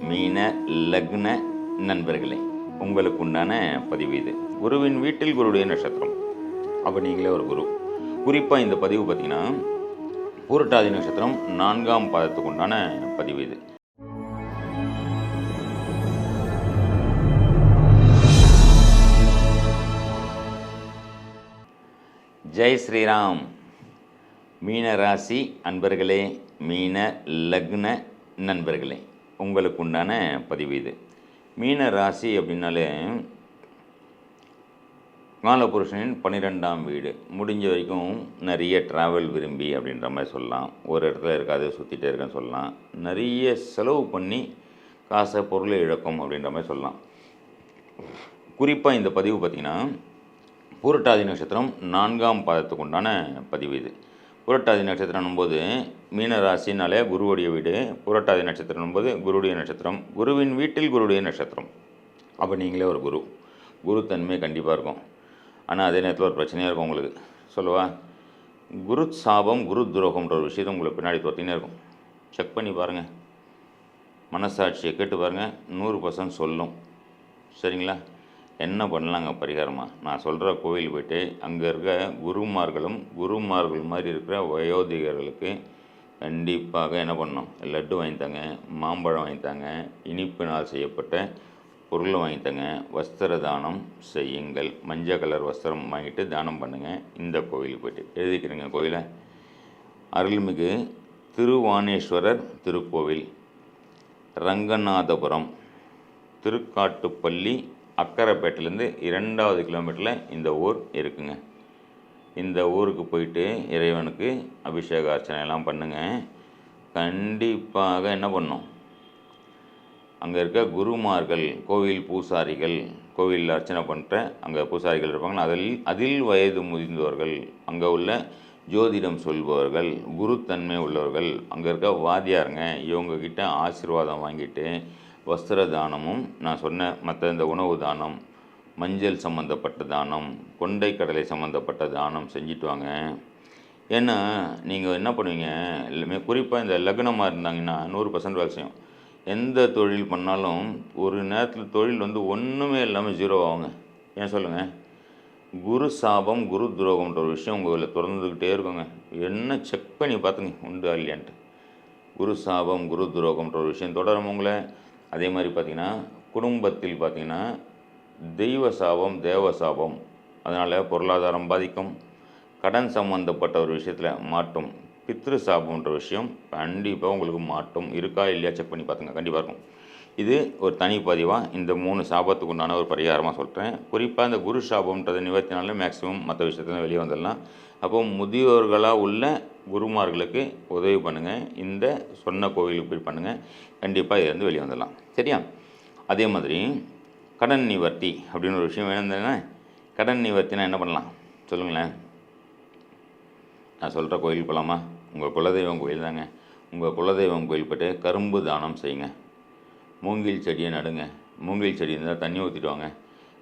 மீன லக்ன நண்பர்களே, உங்களுக்கு உண்டான பதிவு இது. குருவின் வீட்டில் குருடைய நட்சத்திரம். அப்போ நீங்களே ஒரு குரு. குறிப்பாக இந்த பதிவு பார்த்திங்கன்னா பூரட்டாதி நட்சத்திரம் 4ஆம் பாதத்துக்கு உண்டான பதிவு இது. ஜெய் ஸ்ரீராம். மீன ராசி அன்பர்களே, மீன லக்ன நண்பர்களே, உங்களுக்கு உண்டான பதிவு இது. மீன ராசி அப்படின்னாலே காலபுருஷனின் 12ஆம் வீடு. முடிஞ்ச வரைக்கும் நிறைய ட்ராவல் விரும்பி அப்படின்ற மாதிரி சொல்லலாம். ஒரு இடத்துல இருக்காது, சுற்றிட்டே இருக்கேன்னு சொல்லலாம். நிறைய செலவு பண்ணி காசை பொருளை இழக்கும் அப்படின்ற மாதிரி சொல்லலாம். குறிப்பாக இந்த பதிவு பார்த்திங்கன்னா பூரட்டாதி நட்சத்திரம் 4ஆம் பாதத்துக்கு உண்டான பதிவு இது. புரட்டாதி நட்சத்திரம் போது மீன ராசினாலே குருவுடைய வீடு. புரட்டாதி நட்சத்திரம் போது குருவுடைய நட்சத்திரம். குருவின் வீட்டில் குருவுடைய நட்சத்திரம். அப்போ நீங்களே ஒரு குரு. குருத்தன்மை கண்டிப்பாக இருக்கும். ஆனால் அதே நேரத்தில் ஒரு பிரச்சனையாக இருக்கும் உங்களுக்கு. சொல்லுவா, குரு சாபம் குரு துரோகம்ன்ற ஒரு விஷயத்தை உங்களுக்கு பின்னாடி தொத்தினே இருக்கும். செக் பண்ணி பாருங்கள், மனசாட்சியை கேட்டு பாருங்கள், 100% சொல்லும். சரிங்களா? என்ன பண்ணலாங்க பரிகாரமாக? நான் சொல்கிற கோவில் போய்ட்டு அங்கே இருக்க குருமார்கள் மாதிரி இருக்கிற வயோதிகர்களுக்கு கண்டிப்பாக என்ன பண்ணணும், லட்டு வாங்கித்தாங்க, மாம்பழம் வாங்கித்தாங்க, இனிப்பினால் செய்யப்பட்ட பொருள் வாங்கித்தாங்க, வஸ்திர தானம் செய்யுங்கள். மஞ்சள் கலர் வஸ்திரம் வாங்கிட்டு தானம் பண்ணுங்கள். இந்த கோவிலுக்கு போய்ட்டு எழுதிக்கிறேங்க. கோவிலை அருள்மிகு திருவானேஸ்வரர் திருக்கோவில், ரங்கநாதபுரம், திருக்காட்டுப்பள்ளி, அக்கரைப்பேட்டிலேருந்து 2வது கிலோமீட்டரில் இந்த ஊர் இருக்குங்க. இந்த ஊருக்கு போயிட்டு இறைவனுக்கு அபிஷேக அர்ச்சனை எல்லாம் பண்ணுங்கள். கண்டிப்பாக என்ன பண்ணும், அங்கே இருக்க குருமார்கள், கோவில் பூசாரிகள், கோவிலில் அர்ச்சனை பண்ணுற அங்கே பூசாரிகள் இருப்பாங்க. அதில் வயது முதிர்ந்தவர்கள், அங்கே உள்ள ஜோதிடம் சொல்பவர்கள், குருத்தன்மை உள்ளவர்கள், அங்கே இருக்க வாத்தியாருங்க, இவங்கக்கிட்ட ஆசீர்வாதம் வாங்கிட்டு வஸ்திர தானமும், நான் சொன்ன மற்ற இந்த உணவு தானம், மஞ்சள் சம்மந்தப்பட்ட தானம், கொண்டை கடலை சம்மந்தப்பட்ட தானம் செஞ்சுட்டு வாங்க. ஏன்னா நீங்கள் என்ன பண்ணுவீங்க, எல்லாமே குறிப்பாக இந்த லக்னமாக இருந்தாங்கன்னா 100% வேலை செய்யும். எந்த தொழில் பண்ணாலும் ஒரு நேரத்தில் தொழில் ஒன்றுமே இல்லாமல் 0 ஆகுங்க. ஏன் சொல்லுங்கள்? குரு சாபம் குரு துரோகம்ன்ற ஒரு விஷயம் உங்களை தொடர்ந்துக்கிட்டே இருக்குங்க. என்ன செக் பண்ணி பார்த்துங்க, உண்டு இல்லையான்ட்டு. குரு சாபம் குரு துரோகம்ன்ற ஒரு விஷயம் தொடரும் உங்களை. அதே மாதிரி பார்த்திங்கன்னா குடும்பத்தில் பார்த்திங்கன்னா தெய்வ சாபம் தேவ சாபம், அதனால் பொருளாதாரம் பாதிக்கும். கடன் சம்மந்தப்பட்ட ஒரு விஷயத்தில் மாட்டும். பித்ரு சாபம்ன்ற விஷயம் கண்டிப்பாக உங்களுக்கு மாட்டும். இருக்கா இல்லையா செக் பண்ணி பார்த்துங்க, கண்டிப்பாக இருக்கும். இது ஒரு தனி பதிவாக இந்த 3 சாபத்துக்கு உண்டான ஒரு பரிகாரமாக சொல்கிறேன். குறிப்பாக இந்த குரு சாபம்ன்றதை நிவர்த்தினாலே மேக்ஸிமம் மற்ற விஷயத்துல வெளியே வந்துடலாம். அப்போ முதியோர்களாக உள்ள குருமார்களுக்கு உதவி பண்ணுங்கள். இந்த சொன்ன கோவிலுக்கு போய் பண்ணுங்கள். கண்டிப்பாக இதுலேருந்து வெளியே வந்துடலாம். சரியா? அதே மாதிரி கடன் நிவர்த்தி அப்படின்னு ஒரு விஷயம் வேணும்னா, கடன் நிவர்த்தினா என்ன பண்ணலாம் சொல்லுங்களேன்? நான் சொல்கிற கோயில் போகலாமா? உங்கள் குலதெய்வம் கோயில் தாங்க. உங்கள் குலதெய்வம் கோயில் போய்ட்டு கரும்பு தானம் செய்யுங்க. மூங்கில் செடியை நடுங்க. மூங்கில் செடி இருந்தால் தண்ணி ஊற்றிட்டு வாங்க.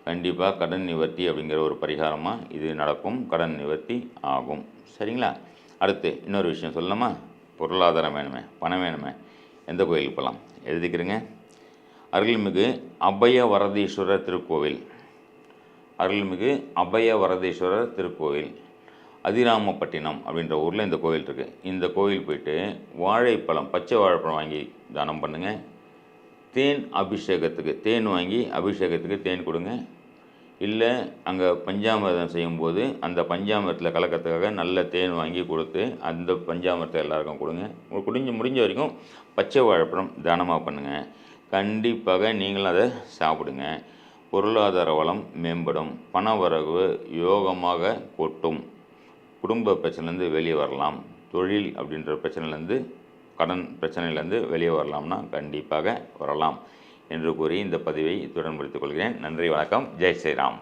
கண்டிப்பாக கடன் நிவர்த்தி அப்படிங்கிற ஒரு பரிகாரமாக இது நடக்கும். கடன் நிவர்த்தி ஆகும். சரிங்களா? அடுத்து இன்னொரு விஷயம் சொல்லலாமா? பொருளாதாரம் வேணுமே, பணம் வேணுமே, எந்த கோயிலுக்கு போகலாம்? எழுதிக்கிறேங்க. அருள்மிகு அபய வரதீஸ்வரர் திருக்கோவில், அருள்மிகு அபய வரதீஸ்வரர் திருக்கோவில், அதிராமப்பட்டினம் அப்படின்ற ஊரில் இந்த கோவில் இருக்குது. இந்த கோவில் போய்ட்டு வாழைப்பழம், பச்சை வாழைப்பழம் வாங்கி தானம் பண்ணுங்கள். தேன் அபிஷேகத்துக்கு தேன் வாங்கி அபிஷேகத்துக்கு தேன் கொடுங்க. இல்லை அங்கே பஞ்சாமிர்தம் செய்யும்போது அந்த பஞ்சாமிரத்தில் கலக்கிறதுக்காக நல்ல தேன் வாங்கி கொடுத்து அந்த பஞ்சாமிரத்தை எல்லாருக்கும் கொடுங்க. முடிஞ்ச வரைக்கும் பச்சை வாழைப்பழம் தானமாக பண்ணுங்கள். கண்டிப்பாக நீங்களும் அதை சாப்பிடுங்க. பொருளாதார வளம் மேம்படும். பண வரவு யோகமாக கொட்டும். குடும்ப பிரச்சனைலேருந்து வெளியே வரலாம். தொழில் அப்படின்ற பிரச்சனைலேருந்து, கடன் பிரச்சனையிலேருந்து வெளியே வரலாம்னா கண்டிப்பாக வரலாம் என்று கூறி இந்த பதிவை இத்துடன் முடித்துக் கொள்கிறேன். நன்றி, வணக்கம். ஜெய் ஸ்ரீராம்.